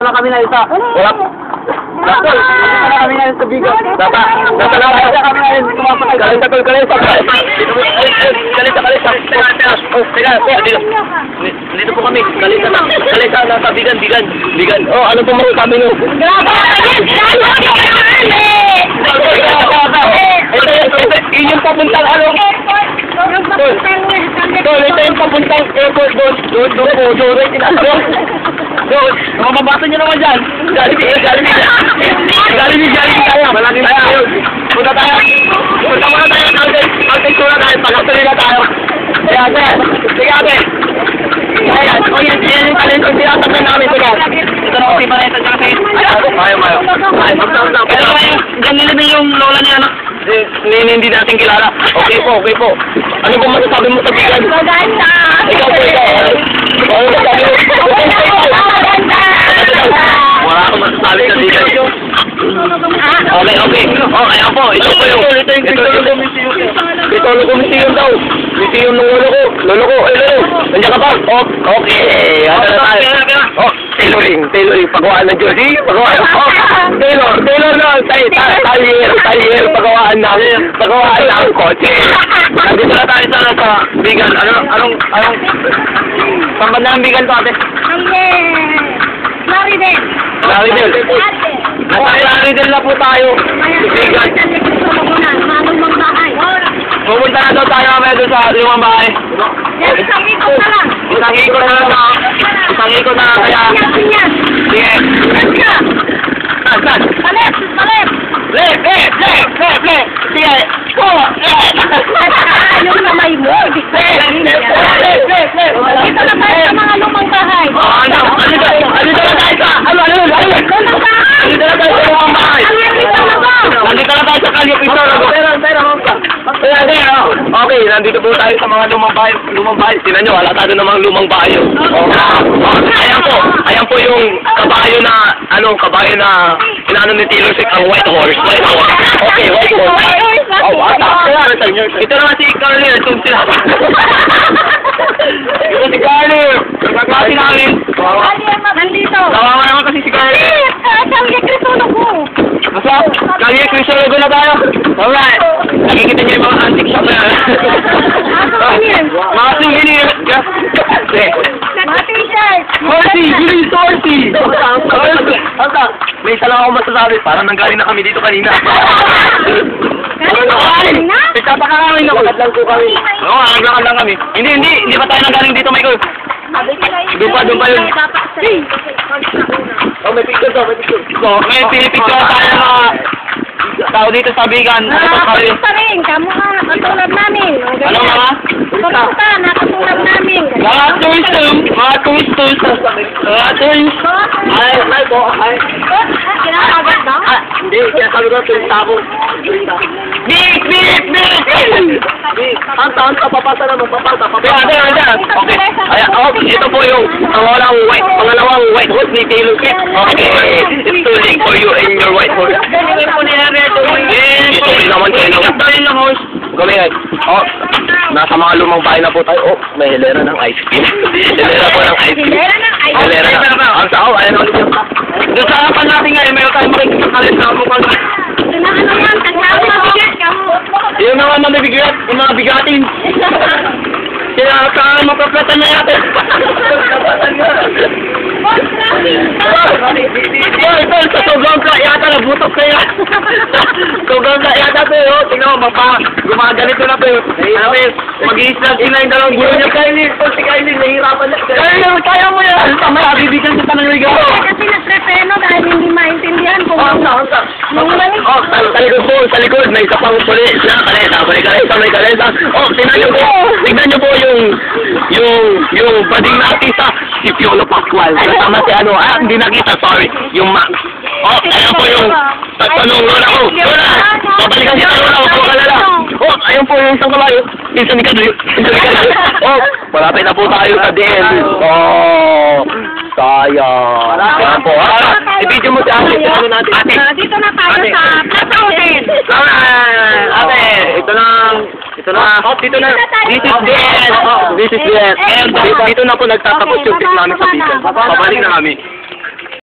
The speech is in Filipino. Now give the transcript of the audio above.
na kami na isa. Wala. Tol, na kami na sa bigo. Nasa kami na tumapakay. Kalisa. Oh, teka, dito po kami. Kalisa na sa bigan. Oh, ano po mga kami nyo? Yun yung papuntang ano? Tol, ito yung papuntang airport doon. Doon, mababasa nyo naman dyan. Jollibee tayo. Malaki tayo. Punta muna tayo ng Altentura dahil pagkatuloy na tayo. Sige ate. Ayan, yan yung talento. Tinataklan namin ito. Ito na kasi pala ito. Ayaw. Pero ganun din yung lola niya, no? Hindi natin kilala. Okay po. Ano po masasabi mo sa bigan? Maganda! Ikaw. Ano masasabi mo? Wala akong masasabi sa bigan. Okay. Oh, ayan po. Ito po yung... Ito yung museum daw. Museum ng lolo ko. Nandiyan ka ba? Oh, okay. Ano na tayo? Oh, tailoring. Pagawaan ng Diyos. Pagawaan. Oh, tailor na. Taller. Pagawaan ng kotse. Nandito na tayo sa bigan. Anong pambanda ng bigan to, ate? Laridel. Nasa Laridel na po tayo. Bigan. Pupunta na daw tayo mamaya doon sa lumang bahay. Isang ikot na lang. Isang ikot na kaya... Sige. Saan? Palep. Lep. Sige. Yung kamay mo. Lep. Ito na tayo sa mga lumang bahay. Ano na tayo sa... Lumang bahay. Nandito na tayo sa lumang bahay. Nandito na Nandito na tayo sa Kalye Pistolago. Okay, nandito po tayo sa mga lumang bahay. Tingnan nyo, wala tayo namang lumang bahay. Ayan po yung kabayo na inaano ni Taylor Swift, ang white horse. Okay, white horse. Ito naman si Carly, itong sila. Ito si Carly. Nagkaklase namin. Nandito. Kawawa naman kasi si Carly. Kalye Crisologo ko. Basta, Kalye Crisologo na tayo. Alright. Nakikita niyo yung mga antique shop na. Mga souvenir. Mga t-shirt. Horsey. May isa lang ako masasabi. Parang nanggaling na kami dito kanina. Nagtataka ako. Lang po kami. Oo, naglakad lang kami. Hindi pa tayo nanggaling dito, Michael. Doon pa yun. Oh, may picture daw. May pinipicture tayo mga tao dito sa bigan. Nakatulad rin. Kamu katulad namin. Ano mga? Nakatulad namin. Mga tourists. Ay. Kinakagat ba? Hindi, kaya sabi ko tourist ako. Beep! Anta, papasa. Okay. Ayan, ito po yung pangalawang white horse ni Taylor Swift. Okay. It's too late for you and your white horse. Ito rin naman kayo. Gawin. Oh, nasa mga lumang bahay na po tayo. Oh, may hilera ng ice cream. Hilera ng ice cream. Ang sao, ayan ulit yung doon sa harapan natin ngayon, meron tayong makikikalit na mukha na. Yung mga mabibigat, yung mga bigatin. Kaya ka mapaplatan na yata. Ito, sa sobrang yata, nabutok kaya. Sobrang yata ito, tingnan mo, gumaganito na ito. Mag-i-snap sila yung dalawang gulo niya. Si Kylie, nahihirapan na. Kaya mo yan. Tama, bibigyan kita ng regalo. Kasi nagprepeno dahil hindi maintindihan kung sa likod, may isa pang pulis na kalesa. Oh, tingnan nyo po yung bading natin sa si Piolo Pascual. Kasama si hindi nakita, sorry. Yung Max. Oh, ayan po yung tanong lola ko. Lola! Babalikan siya ng lola ko, kalala. Oh, ayan po yung isang kabayo. Pinsan ni Kadri. Oh, malapit na po tayo sa DL. Oh, sayang. Ayan po. I-video mo si ate. Dito na tayo sa Plaza Hotel. Ate, ito na. Dito na. This is DL. Dito na po nagtatapos yung trip namin sa Bicol. Babalik na kami.